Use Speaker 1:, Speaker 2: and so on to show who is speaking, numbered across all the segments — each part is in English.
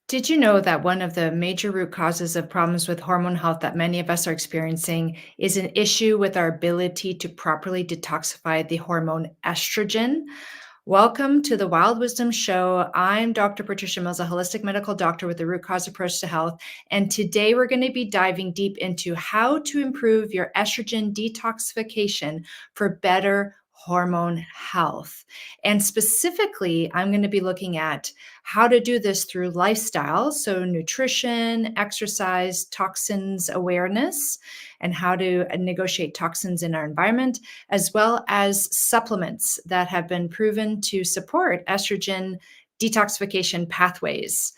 Speaker 1: Did you know that one of the major root causes of problems with hormone health that many of us are experiencing is an issue with our ability to properly detoxify the hormone estrogen? Welcome to the Wild Wisdom Show. I'm Dr. Patricia Mills, a holistic medical doctor with a root cause approach to health. And today we're going to be diving deep into how to improve your estrogen detoxification for better hormone health. And specifically, I'm going to be looking at how to do this through lifestyle, so nutrition, exercise, toxins awareness, and how to negotiate toxins in our environment, as well as supplements that have been proven to support estrogen detoxification pathways.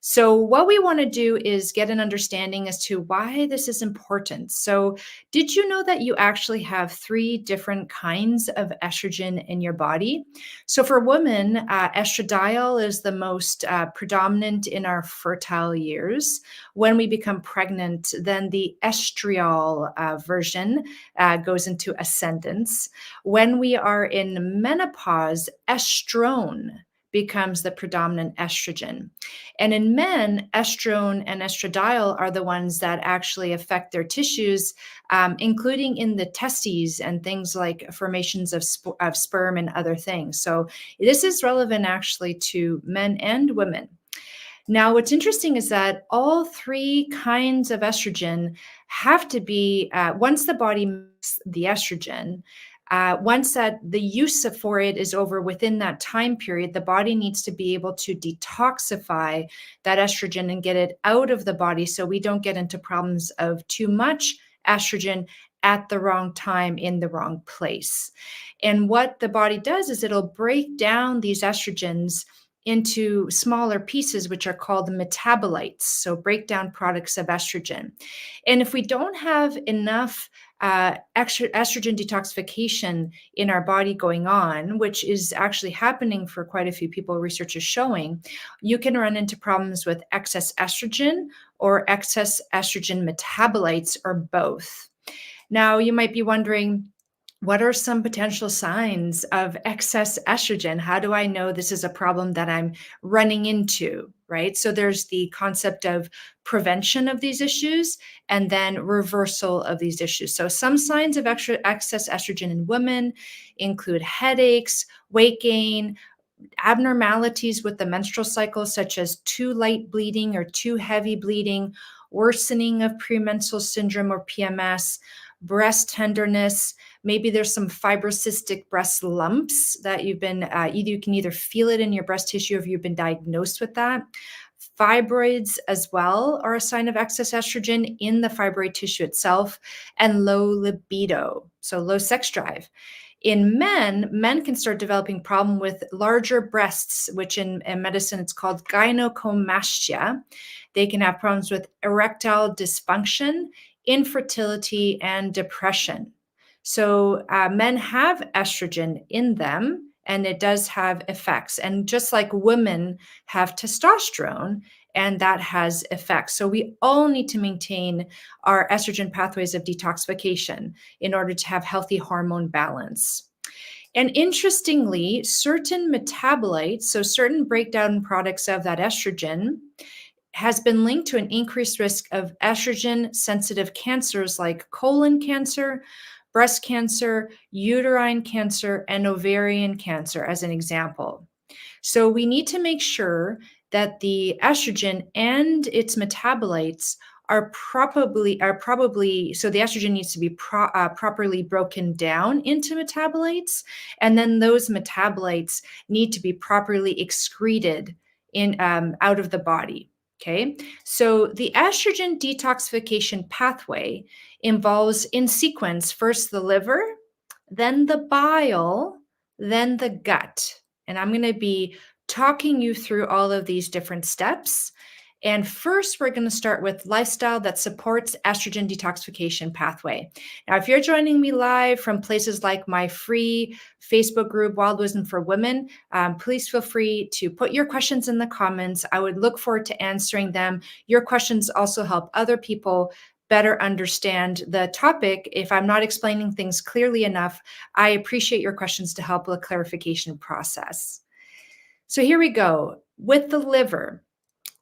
Speaker 1: So, what we want to do is get an understanding as to why this is important. So, did you know that you actually have three different kinds of estrogen in your body? So, for women, estradiol is the most predominant in our fertile years. When we become pregnant, then the estriol version goes into ascendance. When we are in menopause, estrone becomes the predominant estrogen. And in men, estrone and estradiol are the ones that actually affect their tissues, including in the testes and things like formations of sperm and other things. So this is relevant actually to men and women. Now, what's interesting is that all three kinds of estrogen have to be, once the body makes the estrogen, once that the use for it is over within that time period, the body needs to be able to detoxify that estrogen and get it out of the body so we don't get into problems of too much estrogen at the wrong time in the wrong place. And what the body does is it'll break down these estrogens into smaller pieces, which are called metabolites, so breakdown products of estrogen. And if we don't have enough estrogen detoxification in our body going on, which is actually happening for quite a few people, research is showing, you can run into problems with excess estrogen or excess estrogen metabolites or both. Now, you might be wondering, what are some potential signs of excess estrogen? How do I know this is a problem that I'm running into, right? So there's the concept of prevention of these issues and then reversal of these issues. So some signs of excess estrogen in women include headaches, weight gain, abnormalities with the menstrual cycle, such as too light bleeding or too heavy bleeding, worsening of premenstrual syndrome or PMS, breast tenderness. Maybe there's some fibrocystic breast lumps that you've been, you can either feel it in your breast tissue or you've been diagnosed with that. Fibroids as well are a sign of excess estrogen in the fibroid tissue itself, and low libido, so low sex drive. In men can start developing problem with larger breasts, which in medicine it's called gynecomastia. They can have problems with erectile dysfunction, infertility, and depression. So men have estrogen in them, and it does have effects. And just like women have testosterone, and that has effects. So we all need to maintain our estrogen pathways of detoxification in order to have healthy hormone balance. And interestingly, certain metabolites, so certain breakdown products of that estrogen, has been linked to an increased risk of estrogen sensitive cancers like colon cancer, breast cancer, uterine cancer, and ovarian cancer, as an example. So we need to make sure that the estrogen and its metabolites are probably so the estrogen needs to be properly broken down into metabolites, and then those metabolites need to be properly excreted in out of the body. Okay, so the estrogen detoxification pathway involves, in sequence, first the liver, then the bile, then the gut. And I'm going to be talking you through all of these different steps. And first, we're going to start with lifestyle that supports estrogen detoxification pathway. Now, if you're joining me live from places like my free Facebook group, Wild Wisdom for Women, please feel free to put your questions in the comments. I would look forward to answering them. Your questions also help other people better understand the topic. If I'm not explaining things clearly enough, I appreciate your questions to help with the clarification process. So here we go with the liver.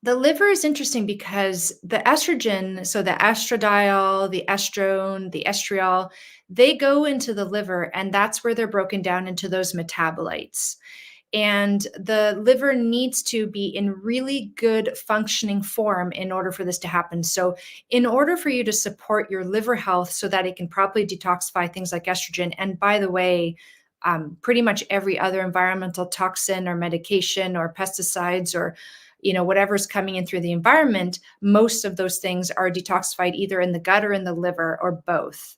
Speaker 1: The liver is interesting because the estrogen, so the estradiol, the estrone, the estriol, they go into the liver, and that's where they're broken down into those metabolites. And the liver needs to be in really good functioning form in order for this to happen. So, in order for you to support your liver health so that it can properly detoxify things like estrogen, and by the way, pretty much every other environmental toxin or medication or pesticides or whatever's coming in through the environment, most of those things are detoxified either in the gut or in the liver or both.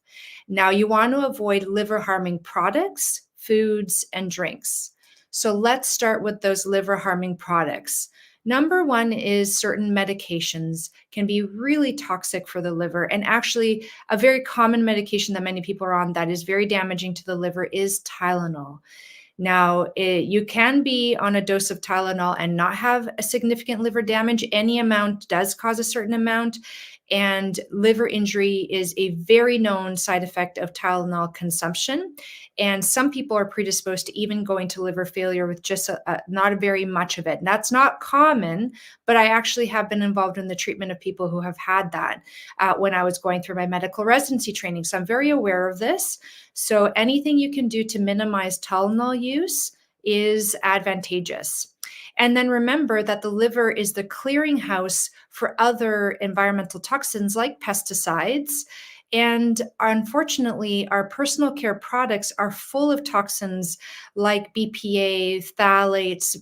Speaker 1: Now, you want to avoid liver harming products, foods, and drinks. So let's start with those liver harming products. Number one is certain medications can be really toxic for the liver. And actually, a very common medication that many people are on that is very damaging to the liver is Tylenol. Now, you can be on a dose of Tylenol and not have a significant liver damage. Any amount does cause a certain amount, and liver injury is a very known side effect of Tylenol consumption. And some people are predisposed to even going to liver failure with just not a very much of it. And that's not common, but I actually have been involved in the treatment of people who have had that when I was going through my medical residency training. So I'm very aware of this. So anything you can do to minimize Tylenol use is advantageous. And then remember that the liver is the clearinghouse for other environmental toxins like pesticides. And unfortunately, our personal care products are full of toxins like BPA, phthalates,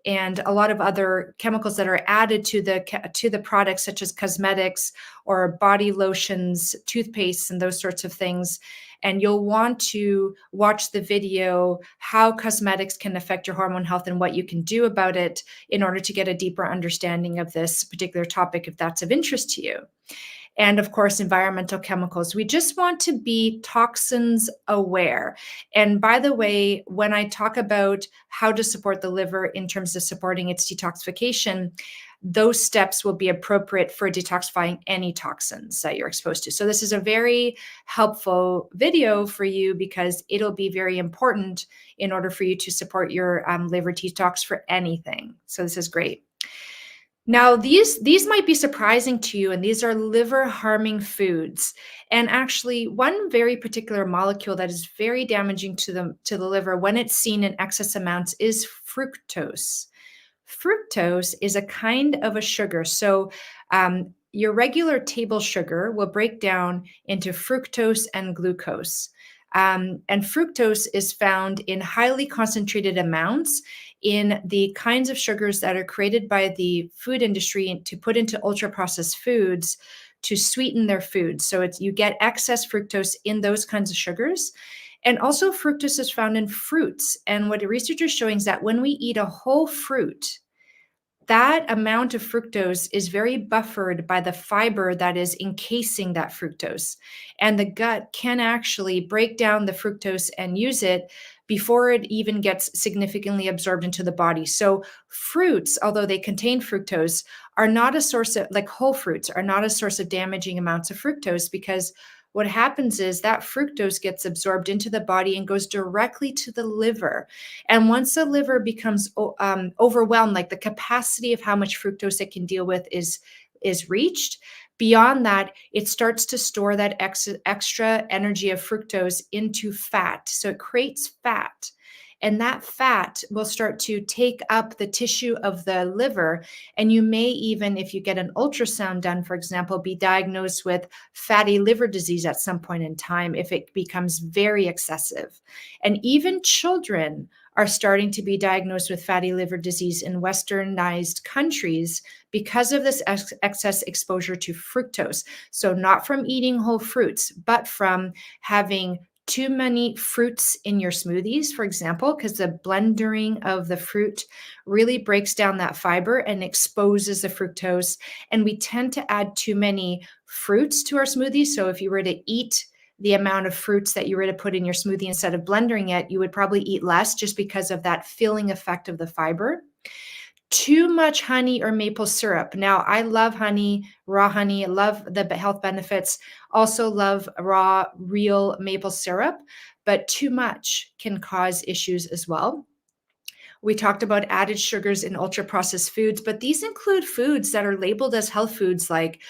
Speaker 1: and a lot of other chemicals that are added to the products, such as cosmetics or body lotions, toothpastes, and those sorts of things. And you'll want to watch the video, How Cosmetics Can Affect Your Hormone Health and What You Can Do About It, in order to get a deeper understanding of this particular topic if that's of interest to you. And of course, environmental chemicals. We just want to be toxins aware. And by the way, when I talk about how to support the liver in terms of supporting its detoxification, those steps will be appropriate for detoxifying any toxins that you're exposed to. So this is a very helpful video for you because it'll be very important in order for you to support your liver detox for anything. So this is great. Now, these might be surprising to you, and these are liver-harming foods. And actually, one very particular molecule that is very damaging to the liver when it's seen in excess amounts is fructose. Fructose is a kind of a sugar. So, your regular table sugar will break down into fructose and glucose. And fructose is found in highly concentrated amounts in the kinds of sugars that are created by the food industry to put into ultra processed foods to sweeten their foods. So you get excess fructose in those kinds of sugars. And also, fructose is found in fruits. And what the research is showing is that when we eat a whole fruit, that amount of fructose is very buffered by the fiber that is encasing that fructose. And the gut can actually break down the fructose and use it before it even gets significantly absorbed into the body. So fruits, although they contain fructose, are not a source of, like whole fruits, are not a source of damaging amounts of fructose, because what happens is that fructose gets absorbed into the body and goes directly to the liver. And once the liver becomes overwhelmed, like the capacity of how much fructose it can deal with is reached, beyond that, it starts to store that extra energy of fructose into fat. So it creates fat. And that fat will start to take up the tissue of the liver. And you may even, if you get an ultrasound done, for example, be diagnosed with fatty liver disease at some point in time if it becomes very excessive. And even children are starting to be diagnosed with fatty liver disease in westernized countries because of this excess exposure to fructose. So not from eating whole fruits, but from having too many fruits in your smoothies, for example, because the blending of the fruit really breaks down that fiber and exposes the fructose. And we tend to add too many fruits to our smoothies. So if you were to eat the amount of fruits that you were to put in your smoothie instead of blending it, you would probably eat less just because of that filling effect of the fiber. Too much honey or maple syrup. Now, I love honey, raw honey. I love the health benefits. Also love raw, real maple syrup, but too much can cause issues as well. We talked about added sugars in ultra processed foods, but these include foods that are labeled as health foods like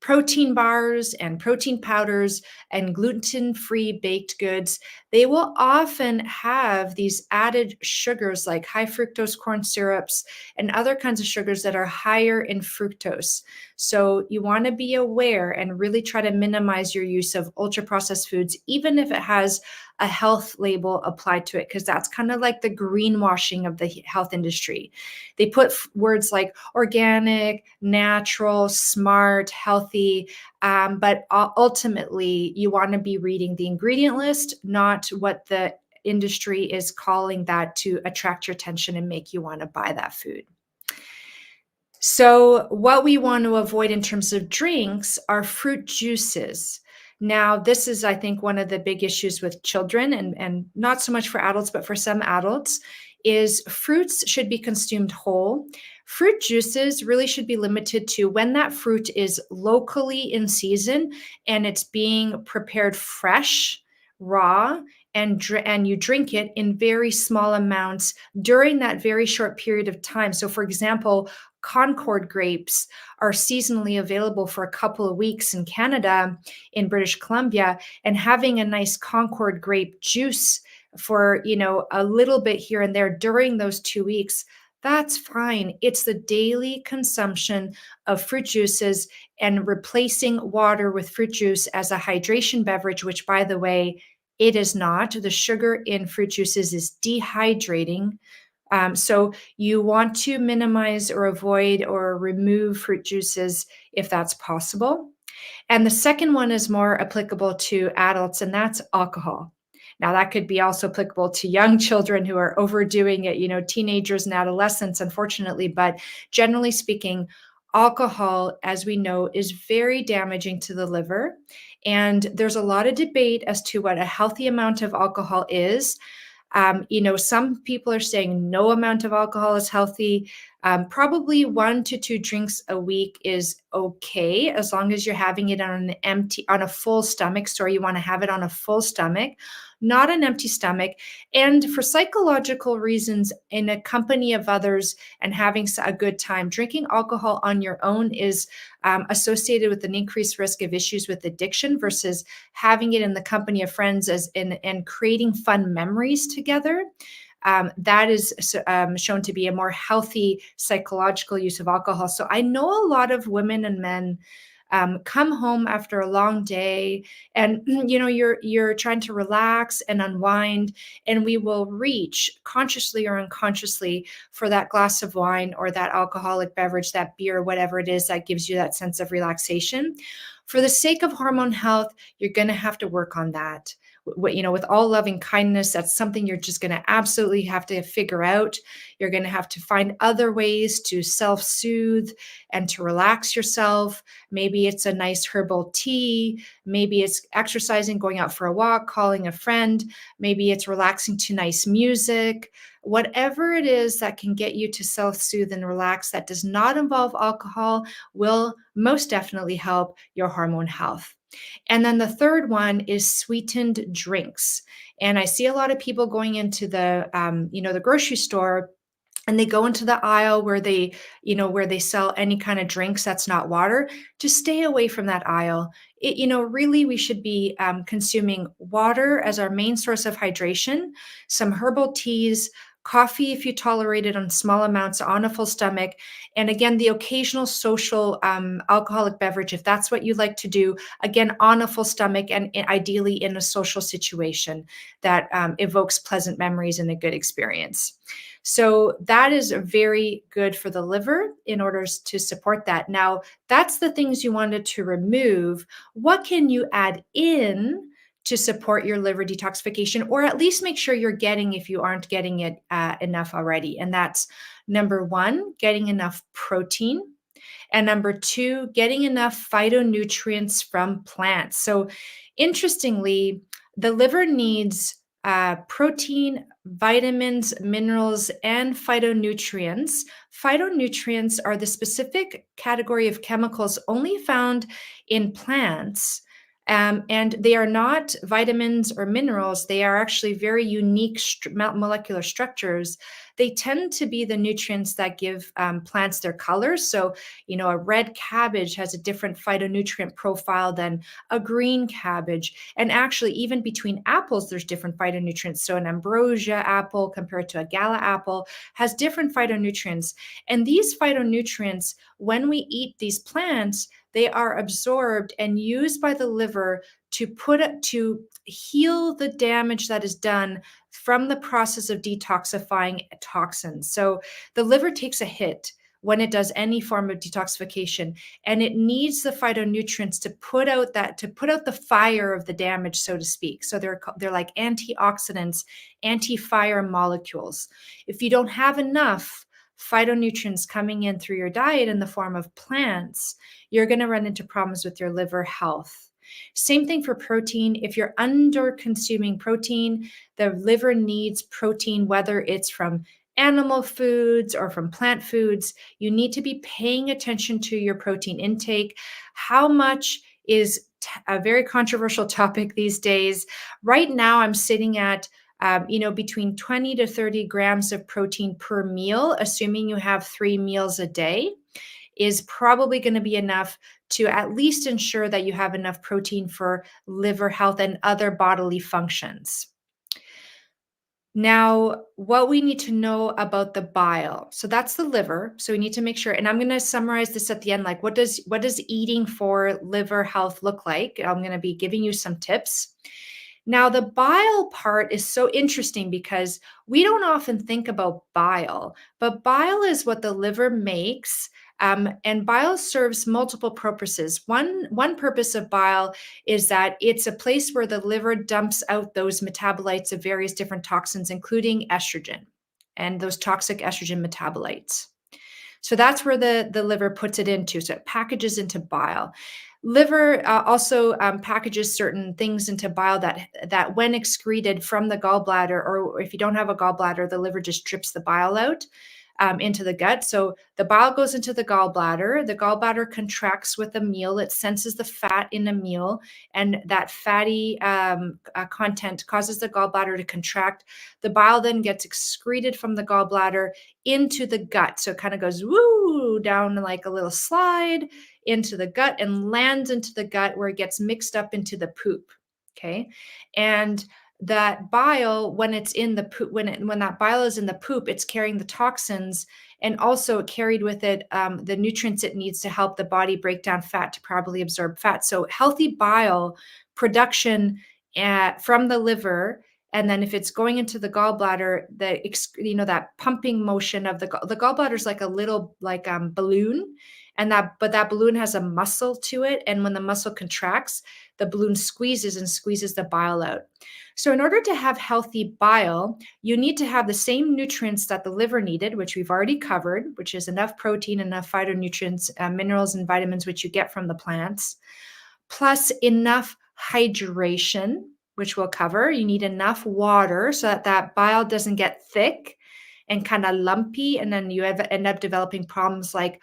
Speaker 1: protein bars and protein powders and gluten free baked goods. They will often have these added sugars like high fructose corn syrups and other kinds of sugars that are higher in fructose. So you want to be aware and really try to minimize your use of ultra processed foods, even if it has a health label applied to it, because that's kind of like the greenwashing of the health industry. They put words like organic, natural, smart, healthy, but ultimately you want to be reading the ingredient list, not what the industry is calling that to attract your attention and make you want to buy that food. So, what we want to avoid in terms of drinks are fruit juices. Now, this is, I think, one of the big issues with children and not so much for adults, but for some adults, is fruits should be consumed whole. Fruit juices really should be limited to when that fruit is locally in season and it's being prepared fresh, raw, and you drink it in very small amounts during that very short period of time. So, for example, Concord grapes are seasonally available for a couple of weeks in Canada, in British Columbia, and having a nice Concord grape juice for, a little bit here and there during those 2 weeks, that's fine. It's the daily consumption of fruit juices and replacing water with fruit juice as a hydration beverage, which, by the way, it is not. The sugar in fruit juices is dehydrating. So you want to minimize or avoid or remove fruit juices if that's possible. And the second one is more applicable to adults, and that's alcohol. Now, that could be also applicable to young children who are overdoing it, teenagers and adolescents, unfortunately. But generally speaking, alcohol, as we know, is very damaging to the liver. And there's a lot of debate as to what a healthy amount of alcohol is. Some people are saying no amount of alcohol is healthy. Probably 1 to 2 drinks a week is okay, as long as you're having it on a full stomach. Sorry, you want to have it on a full stomach, not an empty stomach. And for psychological reasons, in a company of others and having a good time, drinking alcohol on your own is associated with an increased risk of issues with addiction versus having it in the company of friends and creating fun memories together. That is shown to be a more healthy psychological use of alcohol. So I know a lot of women and men come home after a long day, and you're trying to relax and unwind, and we will reach consciously or unconsciously for that glass of wine or that alcoholic beverage, that beer, whatever it is that gives you that sense of relaxation. For the sake of hormone health, you're going to have to work on that. With all loving kindness, that's something you're just going to absolutely have to figure out. You're going to have to find other ways to self-soothe and to relax yourself. Maybe it's a nice herbal tea. Maybe it's exercising, going out for a walk, calling a friend. Maybe it's relaxing to nice music. Whatever it is that can get you to self-soothe and relax that does not involve alcohol will most definitely help your hormone health. And then the third one is sweetened drinks. And I see a lot of people going into the grocery store, and they go into the aisle where they sell any kind of drinks that's not water. Just stay away from that aisle. Really, we should be consuming water as our main source of hydration, some herbal teas, coffee if you tolerate it on small amounts on a full stomach, and again, the occasional social alcoholic beverage, if that's what you like to do, again, on a full stomach and ideally in a social situation that evokes pleasant memories and a good experience. So that is very good for the liver in order to support that. Now, that's the things you wanted to remove. What can you add in to support your liver detoxification, or at least make sure you're getting, if you aren't getting it enough already? And that's number one, getting enough protein. And number two, getting enough phytonutrients from plants. So interestingly, the liver needs protein, vitamins, minerals, and phytonutrients. Phytonutrients are the specific category of chemicals only found in plants. And they are not vitamins or minerals. They are actually very unique molecular structures they tend to be the nutrients that give plants their colors. So, a red cabbage has a different phytonutrient profile than a green cabbage. And actually, even between apples, there's different phytonutrients. So, an ambrosia apple compared to a gala apple has different phytonutrients. And these phytonutrients, when we eat these plants, they are absorbed and used by the liver to heal the damage that is done from the process of detoxifying toxins. So the liver takes a hit when it does any form of detoxification, and it needs the phytonutrients to put out the fire of the damage, so to speak. So they're like antioxidants, anti-fire molecules. If you don't have enough phytonutrients coming in through your diet in the form of plants, you're going to run into problems with your liver health. Same thing for protein. If you're under consuming protein, the liver needs protein, whether it's from animal foods or from plant foods. You need to be paying attention to your protein intake. How much is a very controversial topic these days. Right now, I'm sitting at between 20 to 30 grams of protein per meal, assuming you have 3 meals a day, is probably going to be enough to at least ensure that you have enough protein for liver health and other bodily functions. Now, what we need to know about the bile. So that's the liver. So we need to make sure, and I'm going to summarize this at the end, like what does eating for liver health look like? I'm going to be giving you some tips. Now, the bile part is so interesting because we don't often think about bile, but bile is what the liver makes. And bile serves multiple purposes. One purpose of bile is that it's a place where the liver dumps out those metabolites of various different toxins, including estrogen and those toxic estrogen metabolites. So that's where the liver puts it into. So it packages into bile. Liver also packages certain things into bile that when excreted from the gallbladder, or if you don't have a gallbladder, the liver just drips the bile out into the gut. So the bile goes into the gallbladder. The gallbladder contracts with a meal. It senses the fat in a meal, and that fatty content causes the gallbladder to contract. The bile then gets excreted from the gallbladder into the gut. So it kind of goes woo down like a little slide into the gut and lands into the gut where it gets mixed up into the poop. Okay. And that bile, when it's in the poop, when that bile is in the poop, it's carrying the toxins, and also carried with it the nutrients it needs to help the body break down fat to properly absorb fat. So healthy bile production from the liver, and then if it's going into the gallbladder, that pumping motion of the gallbladder is like a little balloon, and that balloon has a muscle to it, and when the muscle contracts, the balloon squeezes the bile out. So in order to have healthy bile, you need to have the same nutrients that the liver needed, which we've already covered, which is enough protein, enough phytonutrients, minerals, and vitamins, which you get from the plants, plus enough hydration, which we'll cover. You need enough water so that bile doesn't get thick and kind of lumpy, and then you end up developing problems like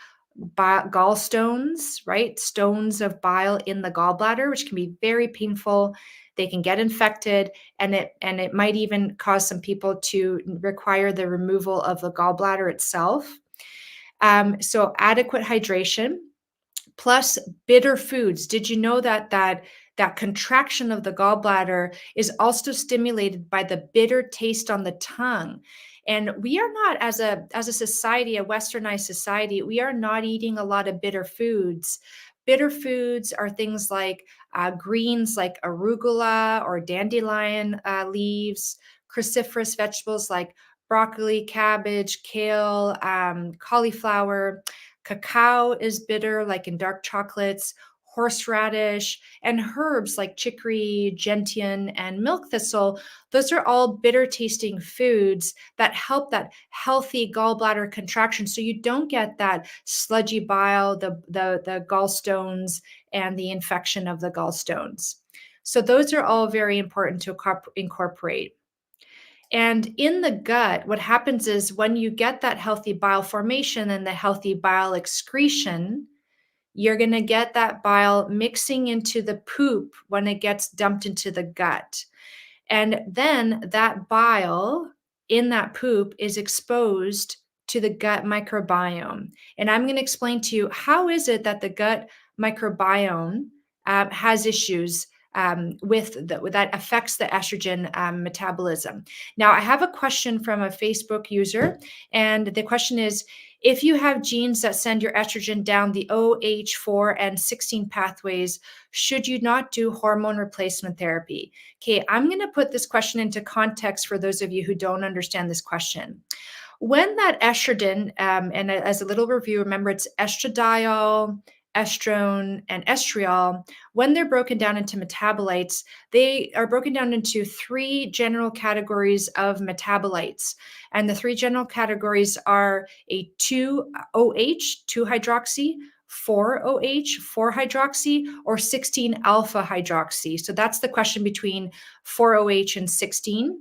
Speaker 1: gallstones, right? Stones of bile in the gallbladder, which can be very painful. They can get infected, and it might even cause some people to require the removal of the gallbladder itself. So adequate hydration plus bitter foods. Did you know that contraction of the gallbladder is also stimulated by the bitter taste on the tongue? And we are not, as a society, a westernized society, we are not eating a lot of bitter foods. Bitter foods are things like greens like arugula or dandelion leaves, cruciferous vegetables like broccoli, cabbage, kale, cauliflower. Cacao is bitter, like in dark chocolates, horseradish, and herbs like chicory, gentian, and milk thistle. Those are all bitter tasting foods that help that healthy gallbladder contraction, so you don't get that sludgy bile, the gallstones, and the infection of the gallstones. So those are all very important to incorporate. And in the gut, what happens is when you get that healthy bile formation and the healthy bile excretion, you're going to get that bile mixing into the poop when it gets dumped into the gut. And then that bile in that poop is exposed to the gut microbiome. And I'm going to explain to you how is it that the gut microbiome has issues that affects the estrogen metabolism. Now, I have a question from a Facebook user, and the question is, if you have genes that send your estrogen down the OH4 and 16 pathways, should you not do hormone replacement therapy? Okay, I'm going to put this question into context for those of you who don't understand this question. When that estrogen, and as a little review, remember it's estradiol, estrone, and estriol. When they're broken down into metabolites, they are broken down into three general categories of metabolites. And the three general categories are a 2-OH, 2-hydroxy, 4-OH, 4-hydroxy, or 16-alpha hydroxy. So that's the question between 4-OH and 16.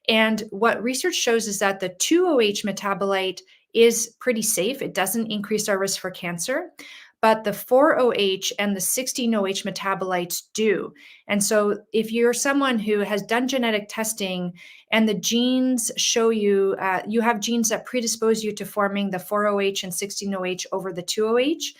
Speaker 1: And what research shows is that the 2-OH metabolite is pretty safe. It doesn't increase our risk for cancer, but the 4-OH and the 16-OH metabolites do. And so if you're someone who has done genetic testing and the genes show you, you have genes that predispose you to forming the 4-OH and 16-OH over the 2-OH,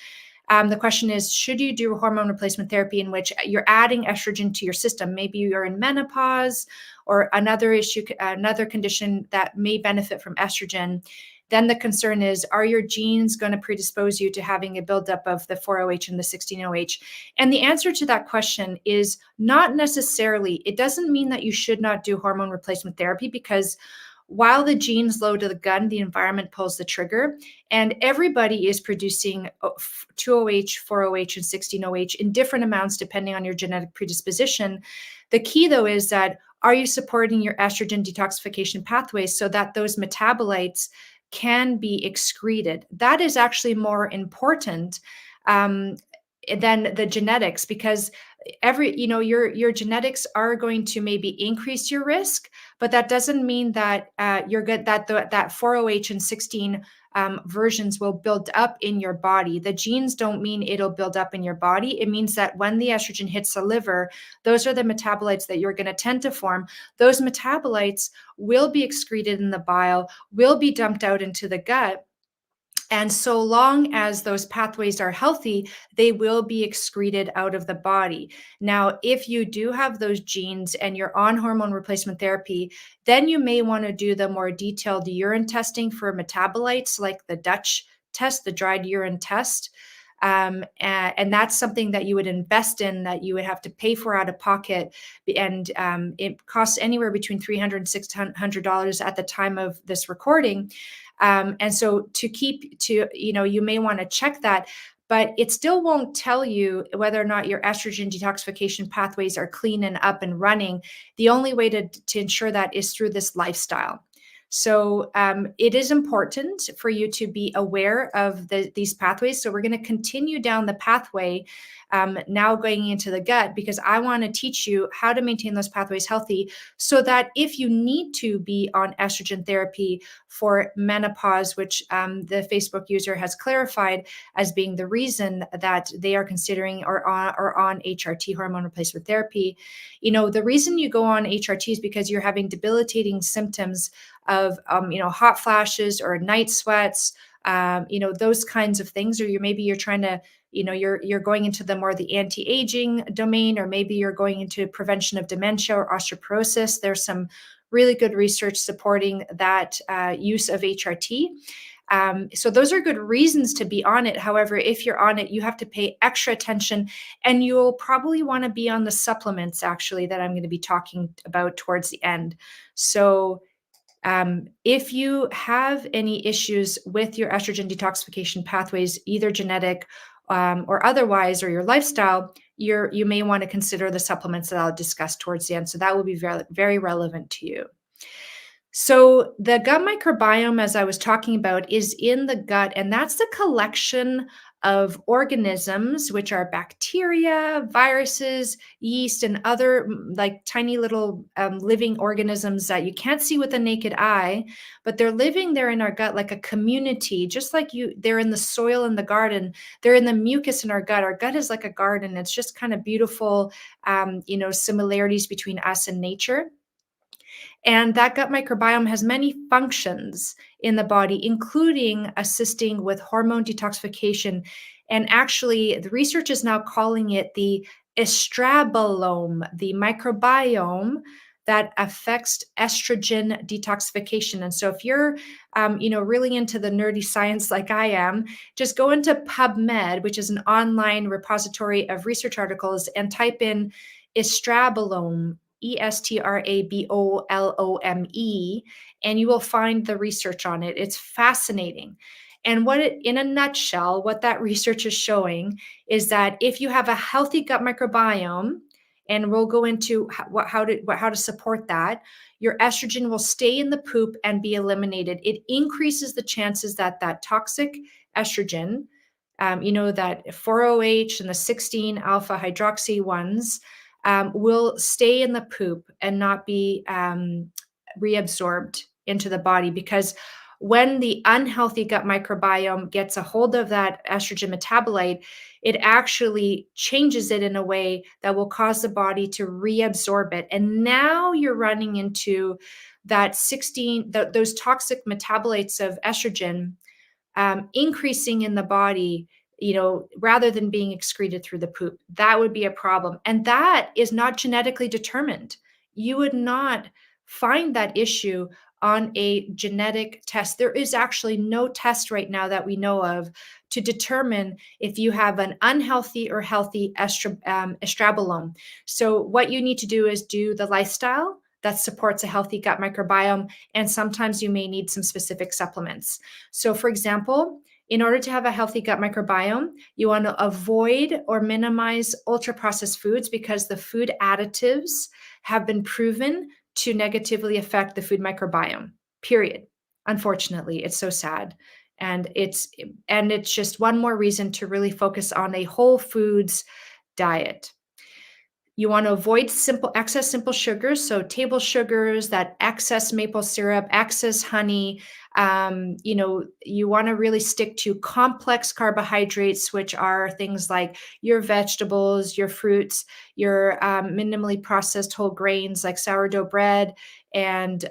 Speaker 1: the question is, should you do hormone replacement therapy in which you're adding estrogen to your system? Maybe you're in menopause or another issue, another condition that may benefit from estrogen. Then the concern is, are your genes going to predispose you to having a buildup of the 4-OH and the 16-OH? And the answer to that question is not necessarily. It doesn't mean that you should not do hormone replacement therapy, because while the genes load to the gun, the environment pulls the trigger, and everybody is producing 2-OH, 4-OH, and 16-OH in different amounts depending on your genetic predisposition. The key, though, is that are you supporting your estrogen detoxification pathways so that those metabolites can be excreted? That is actually more important than the genetics, because your genetics are going to maybe increase your risk, but that doesn't mean that you're good that 4-OH and 16 versions will build up in your body. The genes don't mean it'll build up in your body. It means that when the estrogen hits the liver, those are the metabolites that you're going to tend to form. Those metabolites will be excreted in the bile, will be dumped out into the gut. And so long as those pathways are healthy, they will be excreted out of the body. Now, if you do have those genes and you're on hormone replacement therapy, then you may want to do the more detailed urine testing for metabolites, like the Dutch test, the dried urine test. And that's something that you would invest in, that you would have to pay for out of pocket. And it costs anywhere between $300 and $600 at the time of this recording. And so you may want to check that, but it still won't tell you whether or not your estrogen detoxification pathways are clean and up and running. The only way to ensure that is through this lifestyle. So it is important for you to be aware of these pathways. So we're going to continue down the pathway now going into the gut, because I want to teach you how to maintain those pathways healthy, so that if you need to be on estrogen therapy for menopause, which the Facebook user has clarified as being the reason that they are considering or on HRT, hormone replacement therapy, the reason you go on HRT is because you're having debilitating symptoms of hot flashes or night sweats, those kinds of things, or you're trying to, you're going into the anti-aging domain, or maybe you're going into prevention of dementia or osteoporosis. There's some really good research supporting that use of HRT. So those are good reasons to be on it. However, if you're on it, you have to pay extra attention, and you'll probably want to be on the supplements, actually, that I'm going to be talking about towards the end. So if you have any issues with your estrogen detoxification pathways, either genetic or otherwise, or your lifestyle, you may want to consider the supplements that I'll discuss towards the end. So that will be very, very relevant to you. So the gut microbiome, as I was talking about, is in the gut, and that's the collection of organisms, which are bacteria, viruses, yeast, and other like tiny little living organisms that you can't see with the naked eye, but they're living there in our gut like a community, just like they're in the soil in the garden. They're in the mucus in our gut. Our gut is like a garden. It's just kind of beautiful, similarities between us and nature. And that gut microbiome has many functions in the body, including assisting with hormone detoxification. And actually, the research is now calling it the estrabolome, the microbiome that affects estrogen detoxification. And so, if you're, really into the nerdy science like I am, just go into PubMed, which is an online repository of research articles, and type in estrabolome, Estrabolome, and you will find the research on it. It's fascinating. And in a nutshell, what that research is showing is that if you have a healthy gut microbiome, and we'll go into how to support that, your estrogen will stay in the poop and be eliminated. It increases the chances that toxic estrogen, that 4-OH and the 16 alpha hydroxy ones, will stay in the poop and not be reabsorbed into the body, because when the unhealthy gut microbiome gets a hold of that estrogen metabolite, it actually changes it in a way that will cause the body to reabsorb it. And now you're running into those toxic metabolites of estrogen increasing in the body, rather than being excreted through the poop. That would be a problem. And that is not genetically determined. You would not find that issue on a genetic test. There is actually no test right now that we know of to determine if you have an unhealthy or healthy estrabolome. So, what you need to do is do the lifestyle that supports a healthy gut microbiome. And sometimes you may need some specific supplements. So, for example, in order to have a healthy gut microbiome, you want to avoid or minimize ultra processed foods, because the food additives have been proven to negatively affect the food microbiome, period. Unfortunately, it's so sad. And it's just one more reason to really focus on a whole foods diet. You want to avoid excess simple sugars, so table sugars, that excess maple syrup, excess honey. You want to really stick to complex carbohydrates, which are things like your vegetables, your fruits, your minimally processed whole grains like sourdough bread, and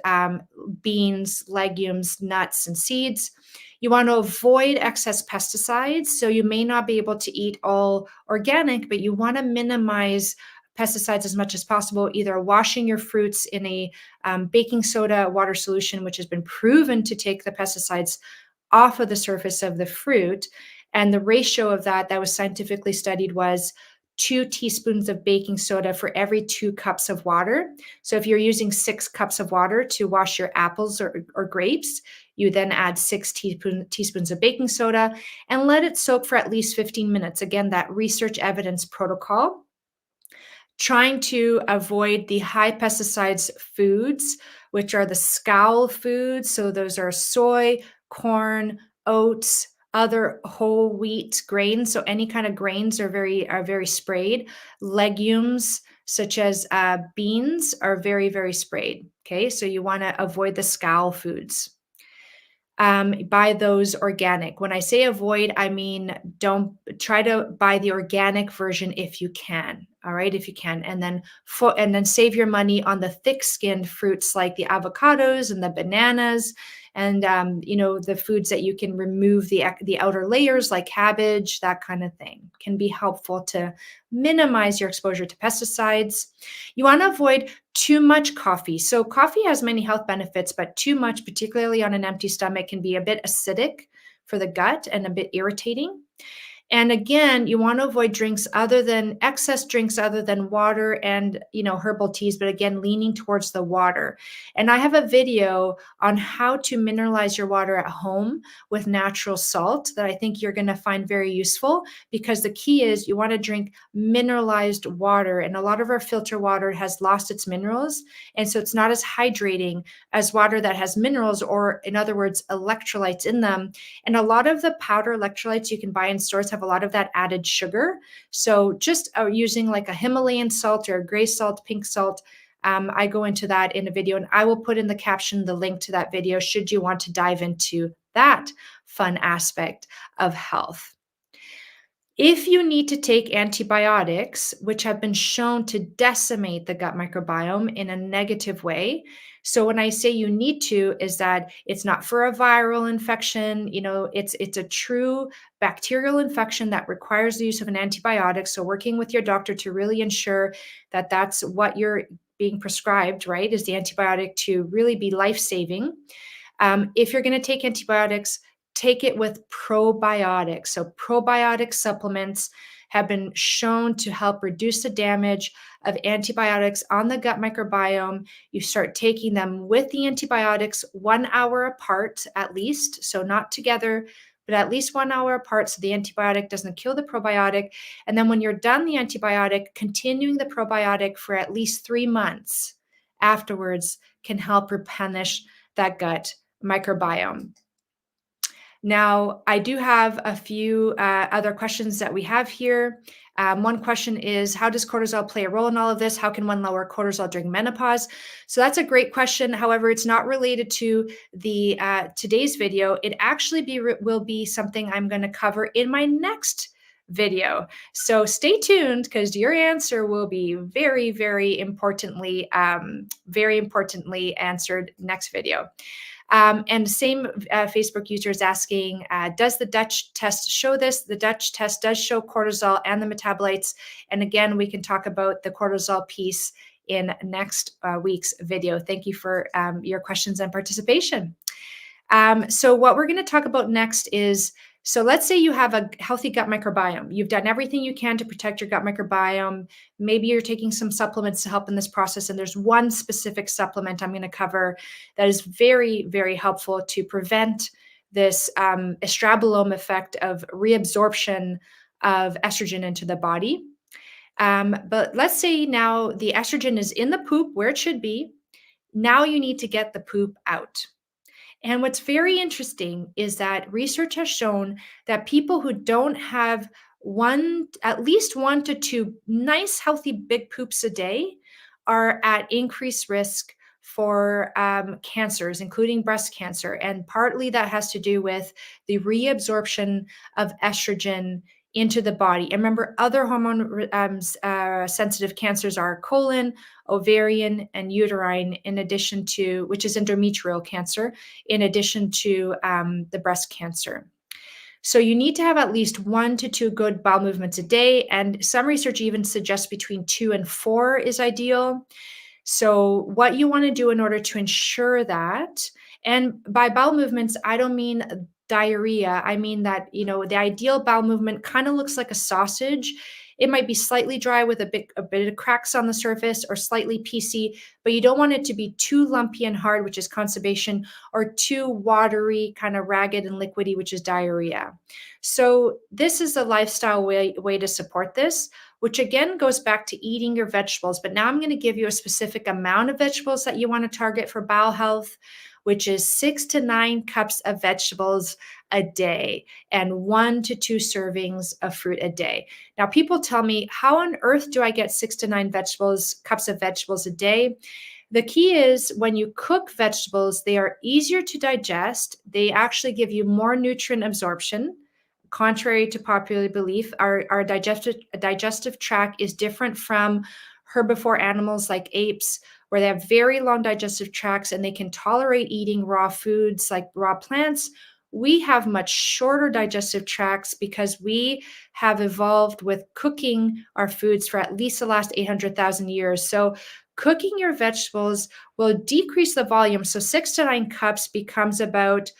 Speaker 1: beans, legumes, nuts, and seeds. You want to avoid excess pesticides. So you may not be able to eat all organic, but you want to minimize pesticides as much as possible, either washing your fruits in a baking soda water solution, which has been proven to take the pesticides off of the surface of the fruit. And the ratio of that was scientifically studied was 2 teaspoons of baking soda for every 2 cups of water. So if you're using 6 cups of water to wash your apples or grapes, you then add 6 teaspoons of baking soda and let it soak for at least 15 minutes. Again, that research evidence protocol. Trying to avoid the high pesticides foods, which are the scowl foods. So those are soy, corn, oats, other whole wheat grains. So any kind of grains are very sprayed. Legumes such as beans are very, very sprayed. Okay, so you want to avoid the scowl foods. Buy those organic. When I say avoid, I mean don't try to buy the organic version if you can. All right, if you can, and then save your money on the thick-skinned fruits like the avocados and the bananas, and the foods that you can remove the outer layers like cabbage. That kind of thing can be helpful to minimize your exposure to pesticides. You want to avoid too much coffee. So coffee has many health benefits, but too much, particularly on an empty stomach, can be a bit acidic for the gut and a bit irritating. And again, you want to avoid excess drinks other than water and, herbal teas, but again, leaning towards the water. And I have a video on how to mineralize your water at home with natural salt that I think you're going to find very useful, because the key is you want to drink mineralized water. And a lot of our filter water has lost its minerals. And so it's not as hydrating as water that has minerals, or in other words, electrolytes in them. And a lot of the powder electrolytes you can buy in stores have a lot of that added sugar. So just using like a Himalayan salt or a gray salt, pink salt, I go into that in a video, and I will put in the caption the link to that video should you want to dive into that fun aspect of health. If you need to take antibiotics, which have been shown to decimate the gut microbiome in a negative way, so when I say you need to, is that it's not for a viral infection, it's a true bacterial infection that requires the use of an antibiotic. So working with your doctor to really ensure that that's what you're being prescribed, right, is the antibiotic to really be life-saving. If you're going to take antibiotics, take it with probiotics. So, probiotic supplements have been shown to help reduce the damage of antibiotics on the gut microbiome. You start taking them with the antibiotics 1 hour apart, at least. So, not together, but at least 1 hour apart. So, the antibiotic doesn't kill the probiotic. And then, when you're done the antibiotic, continuing the probiotic for at least 3 months afterwards can help replenish that gut microbiome. Now, I do have a few other questions that we have here. One question is, how does cortisol play a role in all of this? How can one lower cortisol during menopause? So that's a great question. However, it's not related to the today's video. It actually will be something I'm going to cover in my next video. So stay tuned because your answer will be very importantly answered next video. And same Facebook user is asking, does the Dutch test show this? The Dutch test does show cortisol and the metabolites. And again, we can talk about the cortisol piece in next week's video. Thank you for your questions and participation. So what we're going to talk about next is, so let's say you have a healthy gut microbiome. You've done everything you can to protect your gut microbiome. Maybe you're taking some supplements to help in this process. And there's one specific supplement I'm going to cover that is very, very helpful to prevent this estrobolome effect of reabsorption of estrogen into the body. But let's say now the estrogen is in the poop where it should be. Now you need to get the poop out. And what's very interesting is that research has shown that people who don't have at least 1 to 2 nice, healthy, big poops a day are at increased risk for cancers, including breast cancer. And partly that has to do with the reabsorption of estrogen into the body. And remember, other hormone sensitive cancers are colon, ovarian, and uterine, in addition to, which is endometrial cancer, in addition to the breast cancer. So you need to have at least 1 to 2 good bowel movements a day. And some research even suggests between 2 and 4 is ideal. So what you want to do in order to ensure that, and by bowel movements, I don't mean diarrhea. I mean that, the ideal bowel movement kind of looks like a sausage. It might be slightly dry with a bit of cracks on the surface, or slightly piecey, but you don't want it to be too lumpy and hard, which is constipation, or too watery, kind of ragged and liquidy, which is diarrhea. So this is a lifestyle way to support this, which again goes back to eating your vegetables. But now I'm going to give you a specific amount of vegetables that you want to target for bowel health, which is 6 to 9 cups of vegetables a day and 1 to 2 servings of fruit a day. Now, people tell me, how on earth do I get 6 to 9 cups of vegetables a day? The key is when you cook vegetables, they are easier to digest. They actually give you more nutrient absorption. Contrary to popular belief, our digestive tract is different from herbivore animals like apes, where they have very long digestive tracts and they can tolerate eating raw foods like raw plants. We have much shorter digestive tracts because we have evolved with cooking our foods for at least the last 800,000 years. So cooking your vegetables will decrease the volume. So 6 to 9 cups becomes about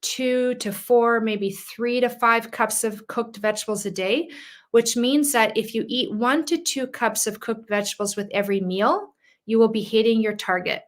Speaker 1: 2 to 4, maybe 3 to 5 cups of cooked vegetables a day, which means that if you eat 1 to 2 cups of cooked vegetables with every meal, you will be hitting your target.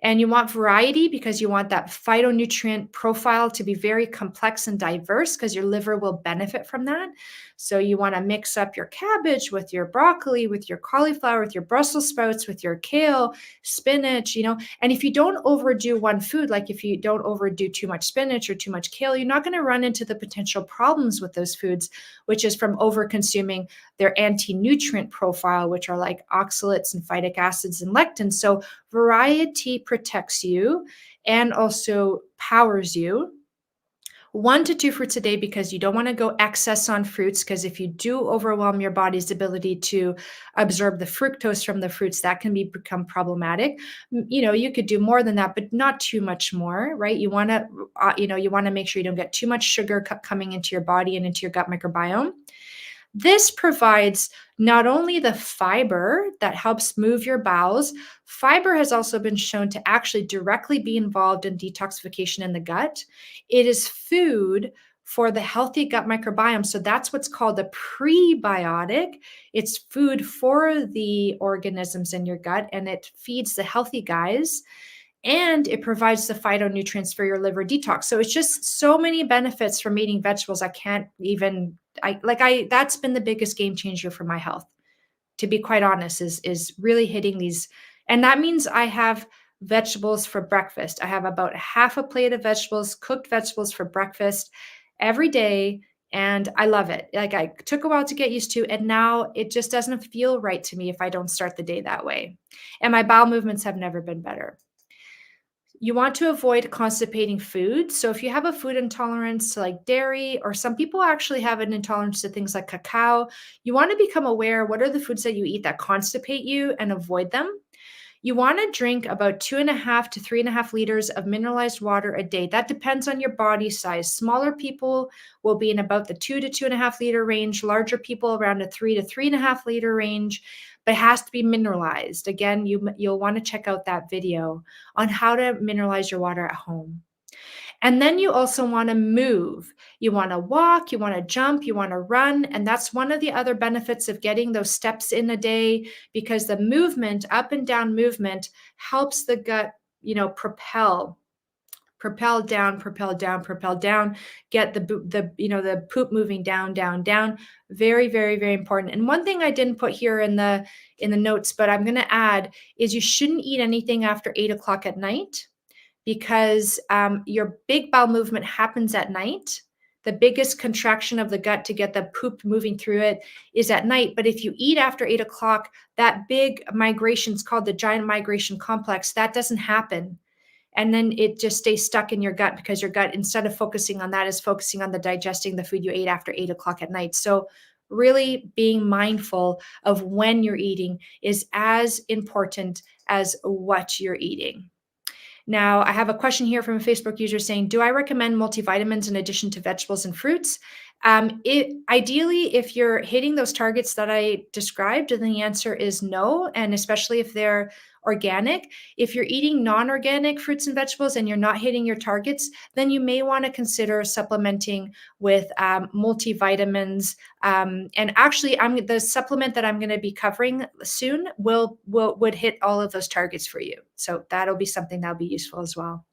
Speaker 1: And you want variety because you want that phytonutrient profile to be very complex and diverse, because your liver will benefit from that. So you want to mix up your cabbage with your broccoli, with your cauliflower, with your Brussels sprouts, with your kale, spinach, and if you don't overdo one food, like if you don't overdo too much spinach or too much kale, you're not going to run into the potential problems with those foods, which is from over consuming their anti-nutrient profile, which are like oxalates and phytic acids and lectins. So variety protects you and also powers you, 1 to 2 fruits a day because you don't want to go excess on fruits, because if you do overwhelm your body's ability to absorb the fructose from the fruits, that can become problematic. You could do more than that, but not too much more, right? You want to make sure you don't get too much sugar coming into your body and into your gut microbiome. This provides not only the fiber that helps move your bowels, fiber has also been shown to actually directly be involved in detoxification in the gut. It is food for the healthy gut microbiome. So that's what's called a prebiotic. It's food for the organisms in your gut, and it feeds the healthy guys, and it provides the phytonutrients for your liver detox. So it's just so many benefits from eating vegetables. I can't even that's been the biggest game changer for my health, to be quite honest, is really hitting these. And that means I have vegetables for breakfast. I have about half a plate of vegetables, cooked vegetables for breakfast every day. And I love it. Like, I took a while to get used to, and now it just doesn't feel right to me if I don't start the day that way. And my bowel movements have never been better. You want to avoid constipating foods. So if you have a food intolerance to like dairy, or some people actually have an intolerance to things like cacao, you want to become aware what are the foods that you eat that constipate you and avoid them. You want to drink about 2.5 to 3.5 liters of mineralized water a day. That depends on your body size. Smaller people will be in about the 2 to 2.5 liter range, larger people around a 3 to 3.5 liter range, but it has to be mineralized. Again, you'll want to check out that video on how to mineralize your water at home. And then you also want to move. You want to walk, you want to jump, you want to run. And that's one of the other benefits of getting those steps in a day, because the movement, up and down movement, helps the gut, propel down, propel down, propel down, get the poop moving down, down, down. Very, very, very important. And one thing I didn't put here in the notes, but I'm going to add, is you shouldn't eat anything after 8 o'clock at night, because your big bowel movement happens at night. The biggest contraction of the gut to get the poop moving through it is at night. But if you eat after 8 o'clock, that big migration is called the giant migration complex. That doesn't happen. And then it just stays stuck in your gut, because your gut, instead of focusing on that, is focusing on the digesting the food you ate after 8 o'clock at night. So really being mindful of when you're eating is as important as what you're eating. Now, I have a question here from a Facebook user saying, do I recommend multivitamins in addition to vegetables and fruits? Ideally, if you're hitting those targets that I described, then the answer is no, and especially if they're organic. If you're eating non-organic fruits and vegetables and you're not hitting your targets, then you may want to consider supplementing with multivitamins. And actually, the supplement that I'm going to be covering soon would hit all of those targets for you. So that'll be something that'll be useful as well.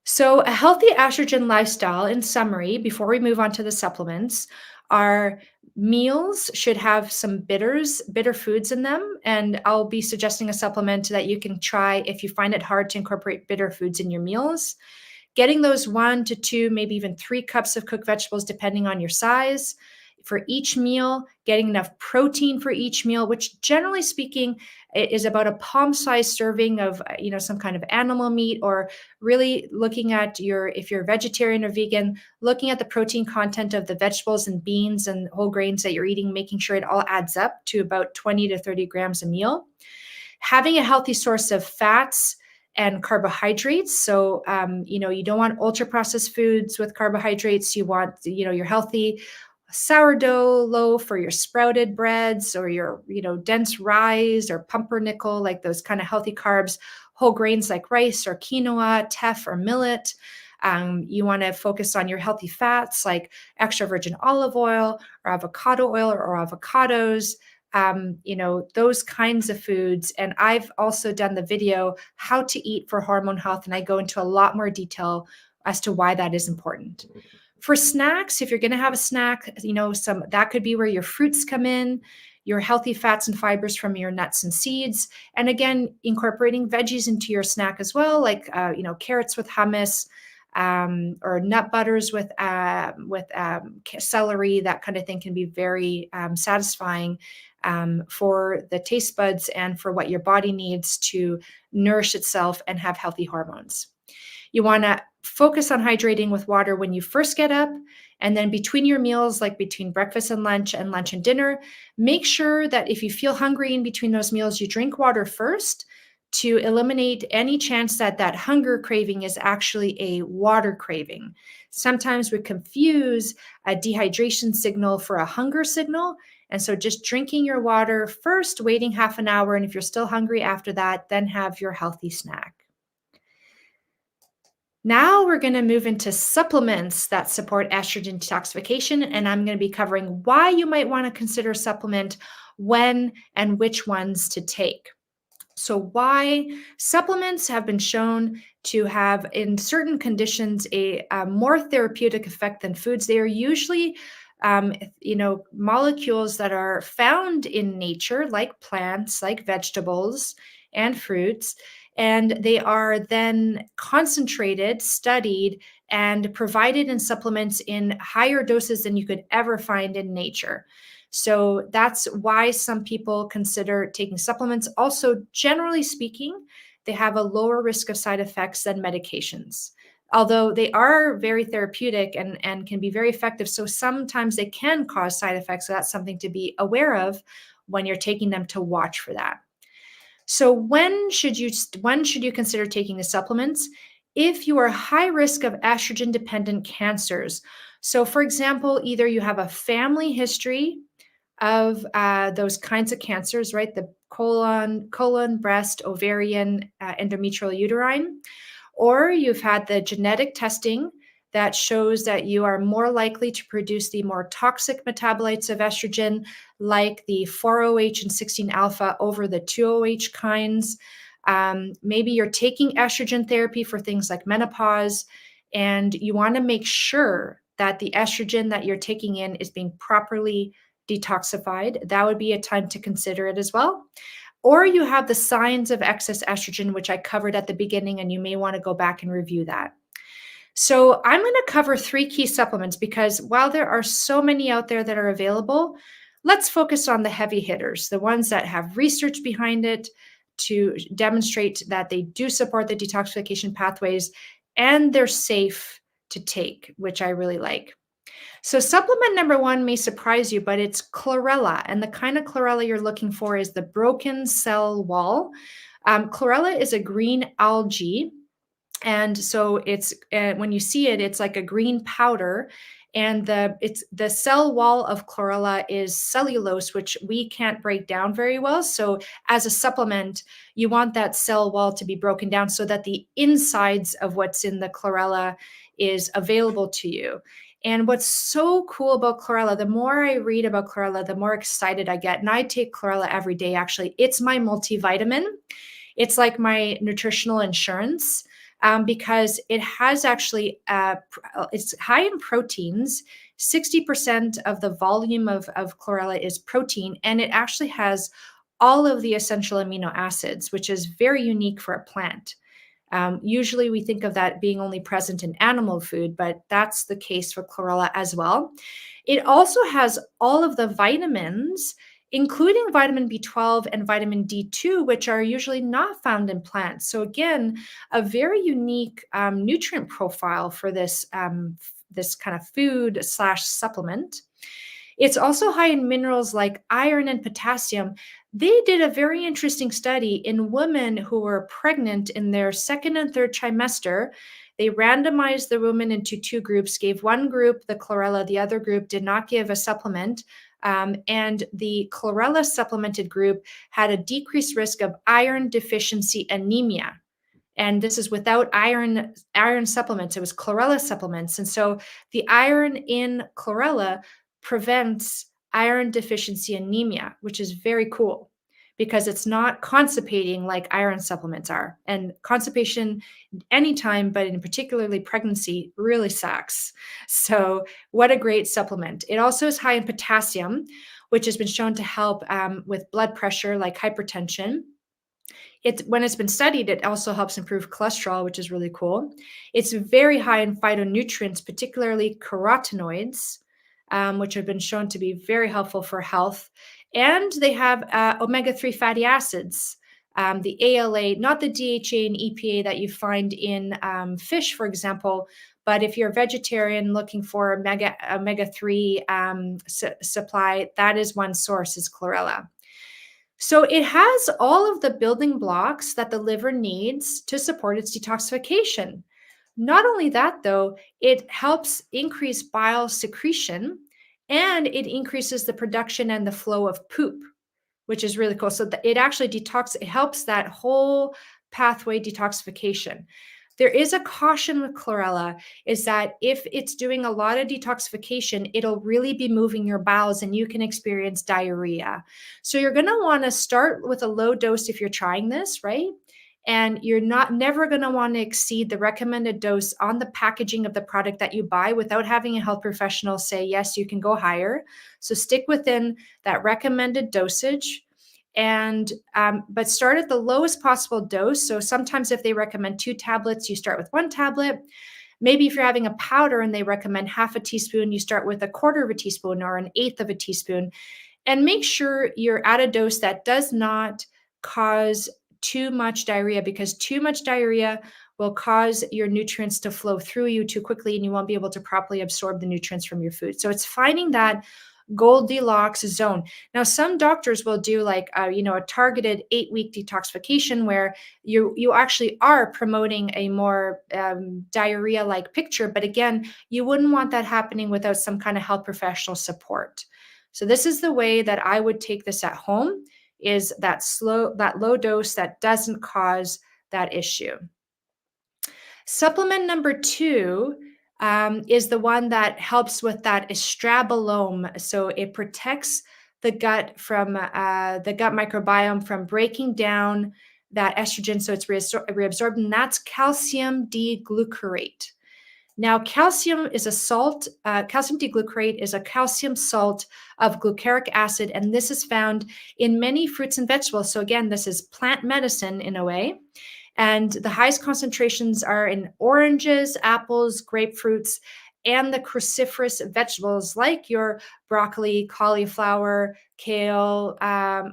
Speaker 1: So a healthy estrogen lifestyle, in summary, before we move on to the supplements, are meals should have some bitter foods in them. And I'll be suggesting a supplement that you can try if you find it hard to incorporate bitter foods in your meals. Getting those 1 to 2, maybe even 3 cups of cooked vegetables, depending on your size, for each meal. Getting enough protein for each meal, which generally speaking is about a palm-sized serving of some kind of animal meat, or really looking at if you're vegetarian or vegan, looking at the protein content of the vegetables and beans and whole grains that you're eating, making sure it all adds up to about 20 to 30 grams a meal. Having a healthy source of fats and carbohydrates. So, you don't want ultra processed foods with carbohydrates. You want, your healthy sourdough loaf, or your sprouted breads, or your, dense rye or pumpernickel, like those kind of healthy carbs, whole grains like rice or quinoa, teff or millet. You want to focus on your healthy fats like extra virgin olive oil or avocado oil or avocados. Those kinds of foods. And I've also done the video, How to Eat for Hormone Health, and I go into a lot more detail as to why that is important. For snacks, if you're going to have a snack, that could be where your fruits come in, your healthy fats and fibers from your nuts and seeds. And again, incorporating veggies into your snack as well, like, carrots with hummus, or nut butters with celery. That kind of thing can be very satisfying for the taste buds and for what your body needs to nourish itself and have healthy hormones. You want to Focus on hydrating with water when you first get up, and then between your meals, like between breakfast and lunch and dinner, make sure that if you feel hungry in between those meals, you drink water first to eliminate any chance that that hunger craving is actually a water craving. Sometimes we confuse a dehydration signal for a hunger signal. And so just drinking your water first, waiting half an hour, and if you're still hungry after that, then have your healthy snack. Now we're going to move into supplements that support estrogen detoxification, and I'm going to be covering why you might want to consider supplement, when, and which ones to take. So, why supplements have been shown to have, in certain conditions, a more therapeutic effect than foods. They are usually, molecules that are found in nature, like plants, like vegetables and fruits, and they are then concentrated, studied, and provided in supplements in higher doses than you could ever find in nature. So that's why some people consider taking supplements. Also, generally speaking, they have a lower risk of side effects than medications, although they are very therapeutic and can be very effective. So sometimes they can cause side effects. So that's something to be aware of when you're taking them, to watch for that. So when should you consider taking the supplements? If you are high risk of estrogen dependent cancers. So for example, either you have a family history of those kinds of cancers, right? The colon, breast, ovarian, endometrial, uterine, or you've had the genetic testing that shows that you are more likely to produce the more toxic metabolites of estrogen, like the 4-OH and 16 alpha over the 2-OH kinds. Maybe you're taking estrogen therapy for things like menopause, and you want to make sure that the estrogen that you're taking in is being properly detoxified. That would be a time to consider it as well. Or you have the signs of excess estrogen, which I covered at the beginning, and you may want to go back and review that. So, I'm going to cover three key supplements because while there are so many out there that are available, let's focus on the heavy hitters, the ones that have research behind it to demonstrate that they do support the detoxification pathways and they're safe to take, which I really like. So, supplement number one may surprise you, but it's chlorella. And the kind of chlorella you're looking for is the broken cell wall. Chlorella is a green algae. And so it's when you see it, it's like a green powder, and the cell wall of chlorella is cellulose, which we can't break down very well. So as a supplement, you want that cell wall to be broken down so that the insides of what's in the chlorella is available to you. And what's so cool about chlorella, the more I read about chlorella, the more excited I get. And I take chlorella every day, actually. It's my multivitamin. It's like my nutritional insurance, because it has actually, it's high in proteins. 60% of the volume of chlorella is protein, and it actually has all of the essential amino acids, which is very unique for a plant. Usually we think of that being only present in animal food, but that's the case for chlorella as well. It also has all of the vitamins, including vitamin B12 and vitamin D2, which are usually not found in plants. So again, a very unique nutrient profile for this kind of food slash supplement. It's also high in minerals like iron and potassium. They did a very interesting study in women who were pregnant in their second and third trimester. They randomized the women into two groups, gave one group the chlorella, the other group did not give a supplement. And the chlorella supplemented group had a decreased risk of iron deficiency anemia. And this is without iron supplements. It was chlorella supplements. And so the iron in chlorella prevents iron deficiency anemia, which is very cool because it's not constipating like iron supplements are. And constipation anytime, but in particularly pregnancy, really sucks. So what a great supplement. It also is high in potassium, which has been shown to help with blood pressure like hypertension. When it's been studied, it also helps improve cholesterol, which is really cool. It's very high in phytonutrients, particularly carotenoids, which have been shown to be very helpful for health. And they have omega-3 fatty acids, the ALA, not the DHA and EPA that you find in fish, for example, but if you're a vegetarian looking for omega-3 supply, that is one source, is chlorella. So it has all of the building blocks that the liver needs to support its detoxification. Not only that, though, it helps increase bile secretion and it increases the production and the flow of poop, which is really cool. So it actually it helps that whole pathway detoxification. There is a caution with chlorella is that if it's doing a lot of detoxification, it'll really be moving your bowels and you can experience diarrhea. So you're going to want to start with a low dose if you're trying this, right? And you're never going to want to exceed the recommended dose on the packaging of the product that you buy without having a health professional say, yes, you can go higher. So stick within that recommended dosage and but start at the lowest possible dose. So sometimes if they recommend 2 tablets, you start with 1 tablet. Maybe if you're having a powder and they recommend half a teaspoon, you start with 1/4 of a teaspoon or 1/8 of a teaspoon. And make sure you're at a dose that does not cause too much diarrhea, because too much diarrhea will cause your nutrients to flow through you too quickly and you won't be able to properly absorb the nutrients from your food. So it's finding that Goldilocks zone. Now, some doctors will do like a targeted 8-week detoxification where you actually are promoting a more diarrhea-like picture. But again, you wouldn't want that happening without some kind of health professional support. So this is the way that I would take this at home, is that low dose that doesn't cause that issue. Supplement number 2 is the one that helps with that estrobolome. So it protects the gut from the gut microbiome from breaking down that estrogen, so it's reabsorbed, and that's calcium D-glucarate. Now, calcium is a salt. Calcium D-glucarate is a calcium salt of glucaric acid, and this is found in many fruits and vegetables. So again, this is plant medicine in a way. And the highest concentrations are in oranges, apples, grapefruits, and the cruciferous vegetables like your broccoli, cauliflower, kale,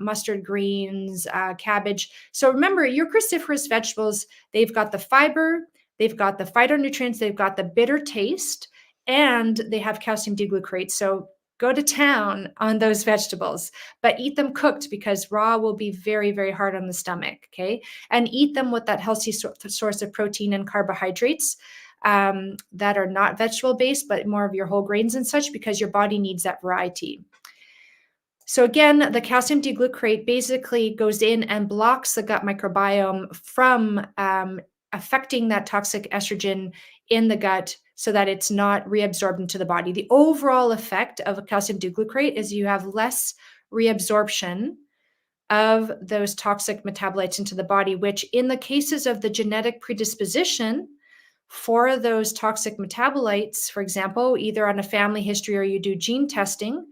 Speaker 1: mustard greens, cabbage. So remember, your cruciferous vegetables, they've got the fiber, they've got the phytonutrients, they've got the bitter taste, and they have calcium D-glucarate. So go to town on those vegetables, but eat them cooked because raw will be very, very hard on the stomach, okay? And eat them with that healthy source of protein and carbohydrates that are not vegetable-based, but more of your whole grains and such, because your body needs that variety. So again, the calcium D-glucarate basically goes in and blocks the gut microbiome from affecting that toxic estrogen in the gut so that it's not reabsorbed into the body. The overall effect of a calcium D-glucarate is you have less reabsorption of those toxic metabolites into the body, which in the cases of the genetic predisposition for those toxic metabolites, for example, either on a family history or you do gene testing,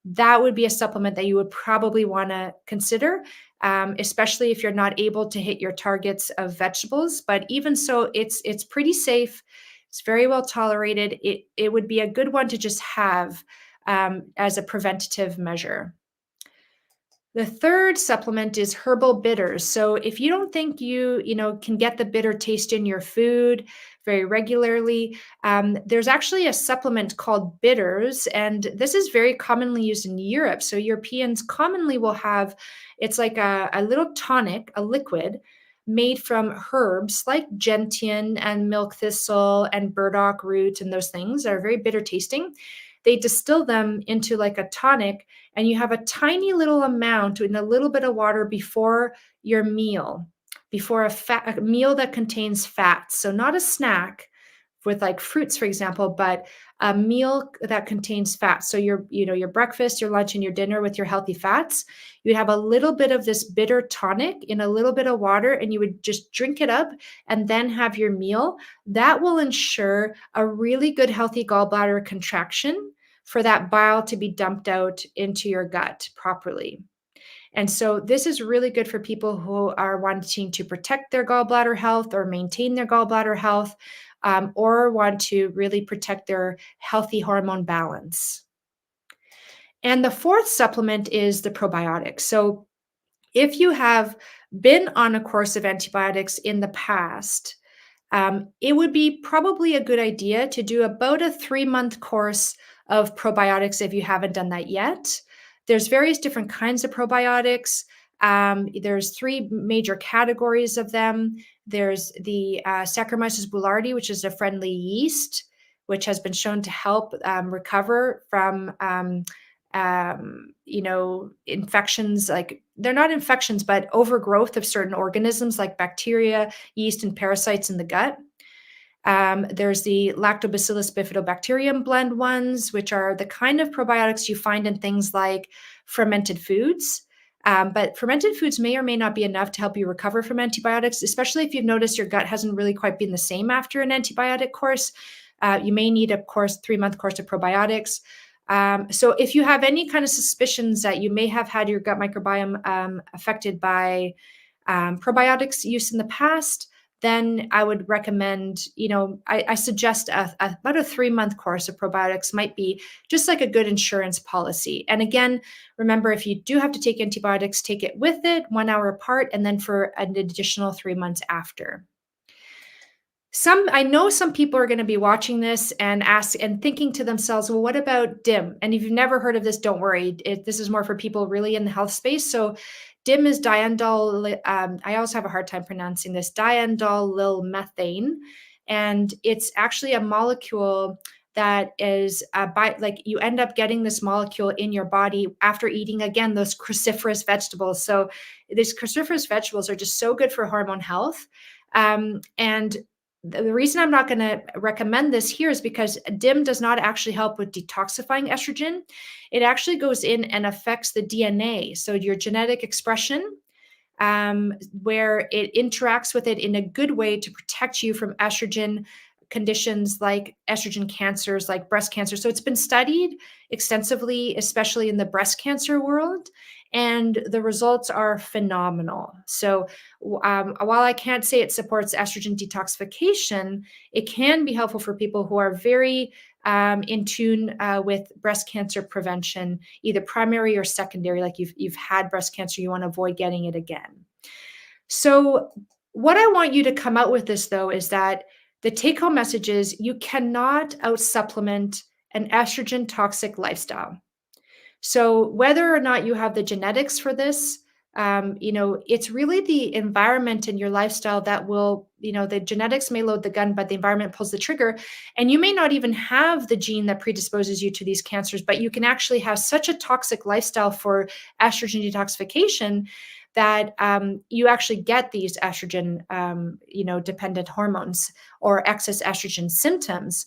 Speaker 1: that would be a supplement that you would probably want to consider, especially if you're not able to hit your targets of vegetables. But even so, it's pretty safe. It's very well tolerated. It would be a good one to just have as a preventative measure. The third supplement is herbal bitters. So if you don't think you can get the bitter taste in your food very regularly, there's actually a supplement called bitters, and this is very commonly used in Europe. So Europeans commonly will have, it's like a little tonic, a liquid made from herbs like gentian and milk thistle and burdock root, and those things are very bitter tasting. They distill them into like a tonic, and you have a tiny little amount in a little bit of water before your meal, before a meal that contains fats. So not a snack with like fruits, for example, but a meal that contains fat. So your breakfast, your lunch, and your dinner with your healthy fats, you'd have a little bit of this bitter tonic in a little bit of water, and you would just drink it up and then have your meal. That will ensure a really good, healthy gallbladder contraction for that bile to be dumped out into your gut properly. And so this is really good for people who are wanting to protect their gallbladder health or maintain their gallbladder health, or want to really protect their healthy hormone balance. And the fourth supplement is the probiotics. So if you have been on a course of antibiotics in the past, it would be probably a good idea to do about a 3-month course of probiotics if you haven't done that yet. There's various different kinds of probiotics. There's three major categories of them. There's the Saccharomyces boulardii, which is a friendly yeast, which has been shown to help recover from infections. Like, they're not infections, but overgrowth of certain organisms like bacteria, yeast, and parasites in the gut. There's the Lactobacillus bifidobacterium blend ones, which are the kind of probiotics you find in things like fermented foods. But fermented foods may or may not be enough to help you recover from antibiotics, especially if you've noticed your gut hasn't really quite been the same after an antibiotic course. You may need a 3-month course of probiotics. So if you have any kind of suspicions that you may have had your gut microbiome affected by probiotics use in the past, then I would recommend, I suggest about a 3-month course of probiotics might be just like a good insurance policy. And again, remember, if you do have to take antibiotics, take it with it 1 hour apart, and then for an additional 3 months after. I know some people are going to be watching this and thinking to themselves, well, what about DIM? And if you've never heard of this, don't worry. This is more for people really in the health space. So DIM is diindol. I also have a hard time pronouncing this, diindolylmethane. And it's actually a molecule that is you end up getting this molecule in your body after eating, again, those cruciferous vegetables. So these cruciferous vegetables are just so good for hormone health. And the reason I'm not going to recommend this here is because DIM does not actually help with detoxifying estrogen. It actually goes in and affects the DNA, so your genetic expression, where it interacts with it in a good way to protect you from estrogen conditions like estrogen cancers, like breast cancer. So it's been studied extensively, especially in the breast cancer world, and the results are phenomenal. So while I can't say it supports estrogen detoxification, it can be helpful for people who are very in tune with breast cancer prevention, either primary or secondary, like you've had breast cancer, you want to avoid getting it again. So what I want you to come out with this, though, is that the take-home message is you cannot out-supplement an estrogen toxic lifestyle. So whether or not you have the genetics for this, it's really the environment and your lifestyle that will, the genetics may load the gun, but the environment pulls the trigger. And you may not even have the gene that predisposes you to these cancers, but you can actually have such a toxic lifestyle for estrogen detoxification that you actually get these estrogen, dependent hormones or excess estrogen symptoms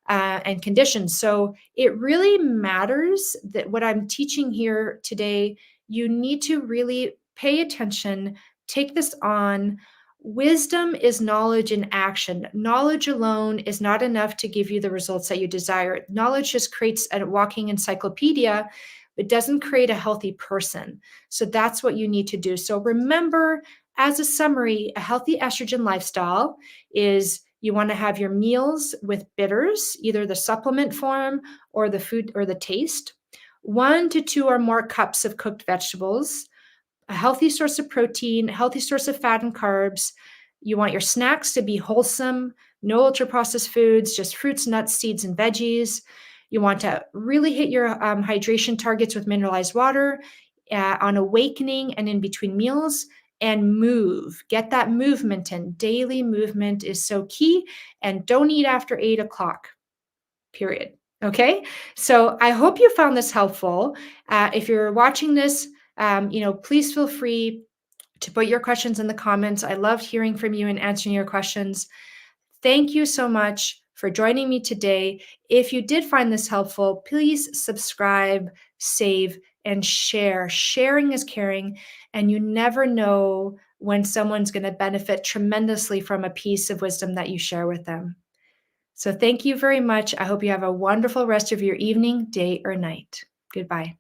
Speaker 1: and conditions. So it really matters that what I'm teaching here today, you need to really pay attention, take this on. Wisdom is knowledge in action. Knowledge alone is not enough to give you the results that you desire. Knowledge just creates a walking encyclopedia. It doesn't create a healthy person. So that's what you need to do. So remember, as a summary, a healthy estrogen lifestyle is you want to have your meals with bitters, either the supplement form or the food or the taste, 1 to 2 or more cups of cooked vegetables, a healthy source of protein, a healthy source of fat and carbs. You want your snacks to be wholesome, no ultra processed foods, just fruits, nuts, seeds, and veggies. You want to really hit your hydration targets with mineralized water on awakening and in between meals, and move. Get that movement in. Daily movement is so key. And don't eat after 8 o'clock, period. Okay. So I hope you found this helpful. If you're watching this, please feel free to put your questions in the comments. I loved hearing from you and answering your questions. Thank you so much for joining me today. If you did find this helpful, please subscribe, save, and share. Sharing is caring, and you never know when someone's going to benefit tremendously from a piece of wisdom that you share with them. So thank you very much. I hope you have a wonderful rest of your evening, day, or night. Goodbye.